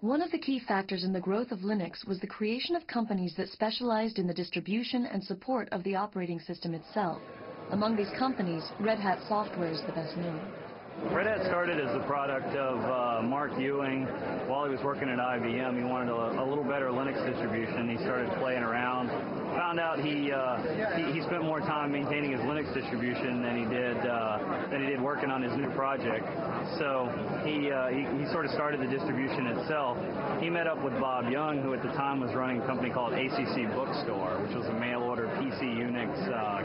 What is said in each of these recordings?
One of the key factors in the growth of Linux was the creation of companies that specialized in the distribution and support of the operating system itself. Among these companies, Red Hat Software is the best known. Red Hat started as a product of Mark Ewing. While he was working at IBM, he wanted a little better Linux distribution. He started playing around. Found out he spent more time maintaining his Linux distribution than he did working on his new project. So he sort of started the distribution itself. He met up with Bob Young, who at the time was running a company called ACC Bookstore, which was a mail-order PC Unix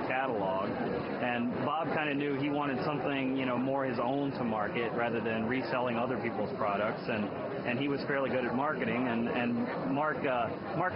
catalog. And Bob kind of knew he wanted something, more his own to market rather than reselling other people's products, and he was fairly good at marketing, and Mark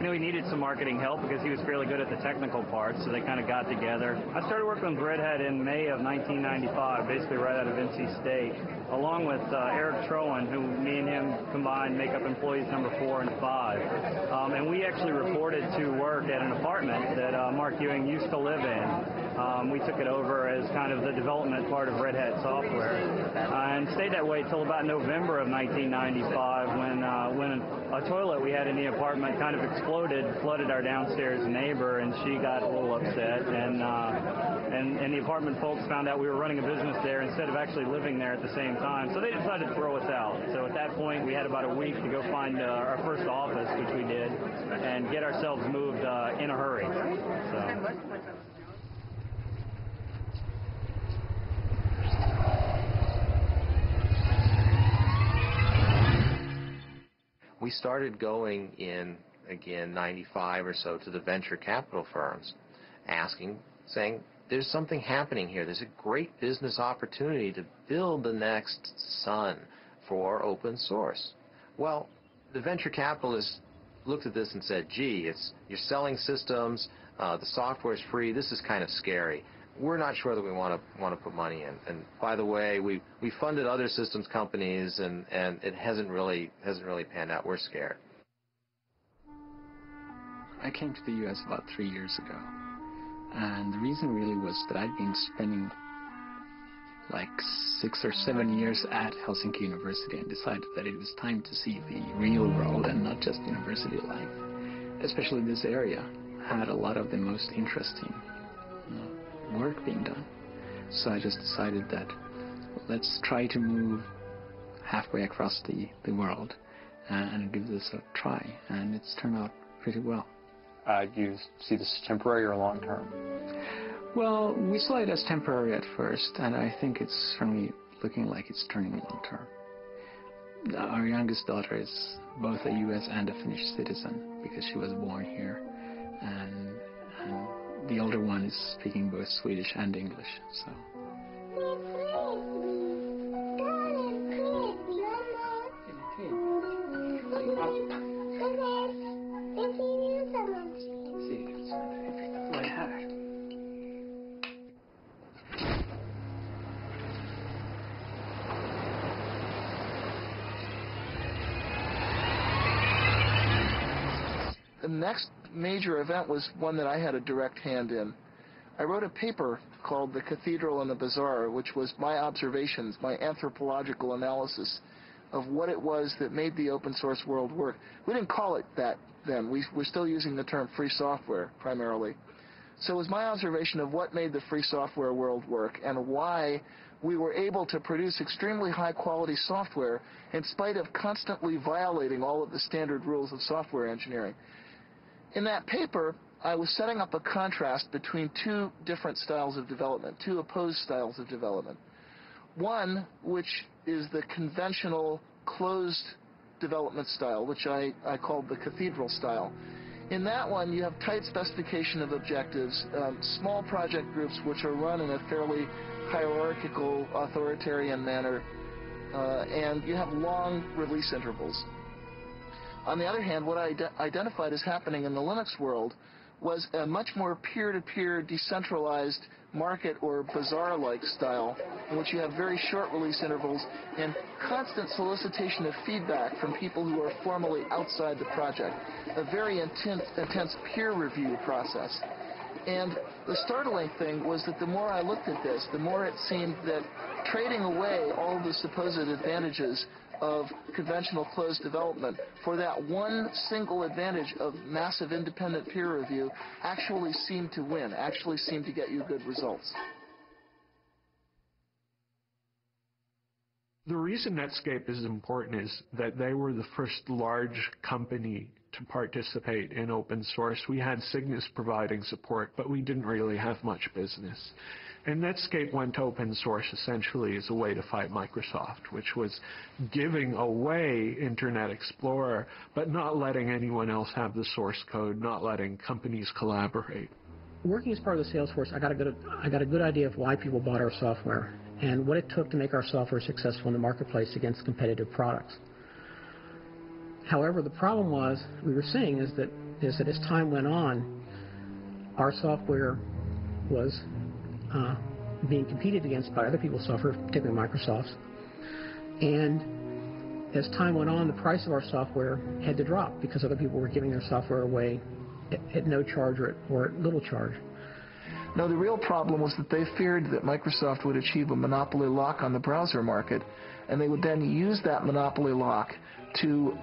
knew he needed some marketing help because he was fairly good at the technical parts, so they kind of got together. I started working with Red Hat in May of 1995, basically right out of NC State, along with Eric Trowan, who me and him combined make up employees number 4 and 5. And we actually reported to work at an apartment that Mark Ewing used to live in. We took it over as kind of the development part of Red Hat Software, and stayed that way till about November of 1995 when a toilet we had in the apartment kind of exploded, flooded our downstairs neighbor, and she got a little upset, and the apartment folks found out we were running a business there instead of actually living there at the same time, so they decided to throw us out. So at that point, we had about a week to go find our first office, which we did, and get ourselves moved in a hurry. So. We started going in, again, 95 or so to the venture capital firms, saying, there's something happening here. There's a great business opportunity to build the next Sun for open source. Well, the venture capitalists looked at this and said, gee, you're selling systems, the software is free, this is kind of scary. We're not sure that we want to put money in. And by the way, we funded other systems companies, and it hasn't really panned out. We're scared. I came to the U.S. about 3 years ago, and the reason really was that I'd been spending like 6 or 7 years at Helsinki University and decided that it was time to see the real world and not just university life. Especially this area had a lot of the most interesting work being done. So I just decided that let's try to move halfway across the world and give this a try, and it's turned out pretty well. You see this as temporary or long-term? Well, we saw it as temporary at first, and I think it's certainly looking like it's turning long-term. Our youngest daughter is both a U.S. and a Finnish citizen because she was born here, and the older one is speaking both Swedish and English, so. The next major event was one that I had a direct hand in. I wrote a paper called The Cathedral and the Bazaar, which was my observations, my anthropological analysis of what it was that made the open source world work. We didn't call it that then. We're still using the term free software primarily. So it was my observation of what made the free software world work and why we were able to produce extremely high-quality software in spite of constantly violating all of the standard rules of software engineering. In that paper, I was setting up a contrast between two different styles of development, two opposed styles of development. One, which is the conventional closed development style, which I called the cathedral style. In that one, you have tight specification of objectives, small project groups which are run in a fairly hierarchical, authoritarian manner, and you have long release intervals. On the other hand, what I identified as happening in the Linux world was a much more peer-to-peer, decentralized market or bazaar-like style in which you have very short release intervals and constant solicitation of feedback from people who are formally outside the project, a very intense peer review process. And the startling thing was that the more I looked at this, the more it seemed that trading away all the supposed advantages of conventional closed development for that one single advantage of massive independent peer review actually seemed to win, actually seemed to get you good results. The reason Netscape is important is that they were the first large company to participate in open source. We had Cygnus providing support, but we didn't really have much business. And Netscape went open source essentially as a way to fight Microsoft, which was giving away Internet Explorer, but not letting anyone else have the source code, not letting companies collaborate. Working as part of the sales force, I got a good idea of why people bought our software and what it took to make our software successful in the marketplace against competitive products. However, the problem we were seeing is that as time went on, our software was being competed against by other people's software, particularly Microsoft's. And as time went on, the price of our software had to drop because other people were giving their software away at no charge or at little charge. No, the real problem was that they feared that Microsoft would achieve a monopoly lock on the browser market, and they would then use that monopoly lock to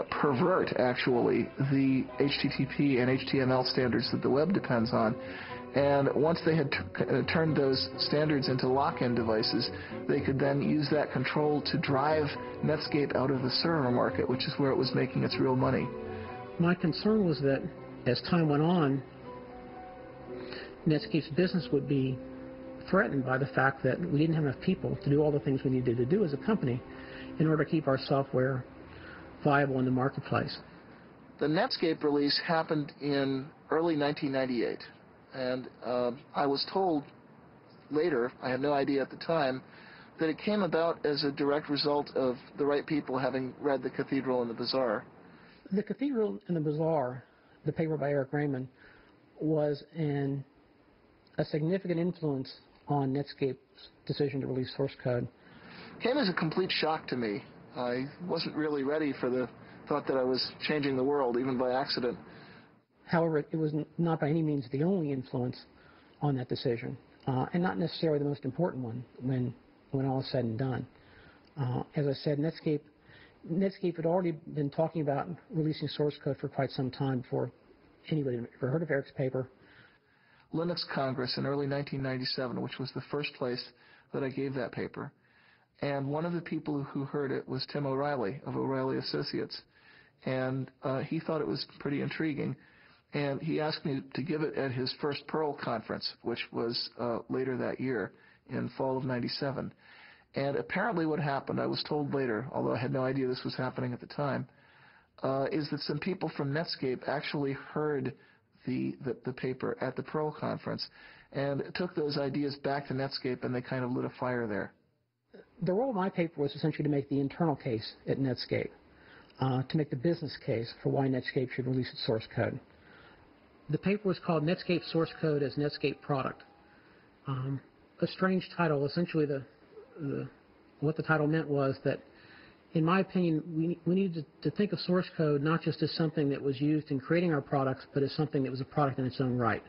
pervert, actually, the HTTP and HTML standards that the web depends on. And once they had turned those standards into lock-in devices, they could then use that control to drive Netscape out of the server market, which is where it was making its real money. My concern was that as time went on, Netscape's business would be threatened by the fact that we didn't have enough people to do all the things we needed to do as a company in order to keep our software viable in the marketplace. The Netscape release happened in early 1998. And I was told later, I had no idea at the time, that it came about as a direct result of the right people having read The Cathedral and the Bazaar. The Cathedral and the Bazaar, the paper by Eric Raymond, was a significant influence on Netscape's decision to release source code. It came as a complete shock to me. I wasn't really ready for the thought that I was changing the world, even by accident. However, it was not by any means the only influence on that decision, and not necessarily the most important one when all is said and done. As I said, Netscape had already been talking about releasing source code for quite some time before anybody had ever heard of Eric's paper. Linux Congress in early 1997, which was the first place that I gave that paper. And one of the people who heard it was Tim O'Reilly of O'Reilly Associates. And he thought it was pretty intriguing. And he asked me to give it at his first Perl conference, which was later that year in fall of 97. And apparently what happened, I was told later, although I had no idea this was happening at the time, is that some people from Netscape actually heard the paper at the Perl conference and took those ideas back to Netscape, and they kind of lit a fire there. The role of my paper was essentially to make the internal case at Netscape, to make the business case for why Netscape should release its source code. The paper was called Netscape Source Code as Netscape Product. A strange title. Essentially, what the title meant was that, in my opinion, we needed to think of source code not just as something that was used in creating our products, but as something that was a product in its own right.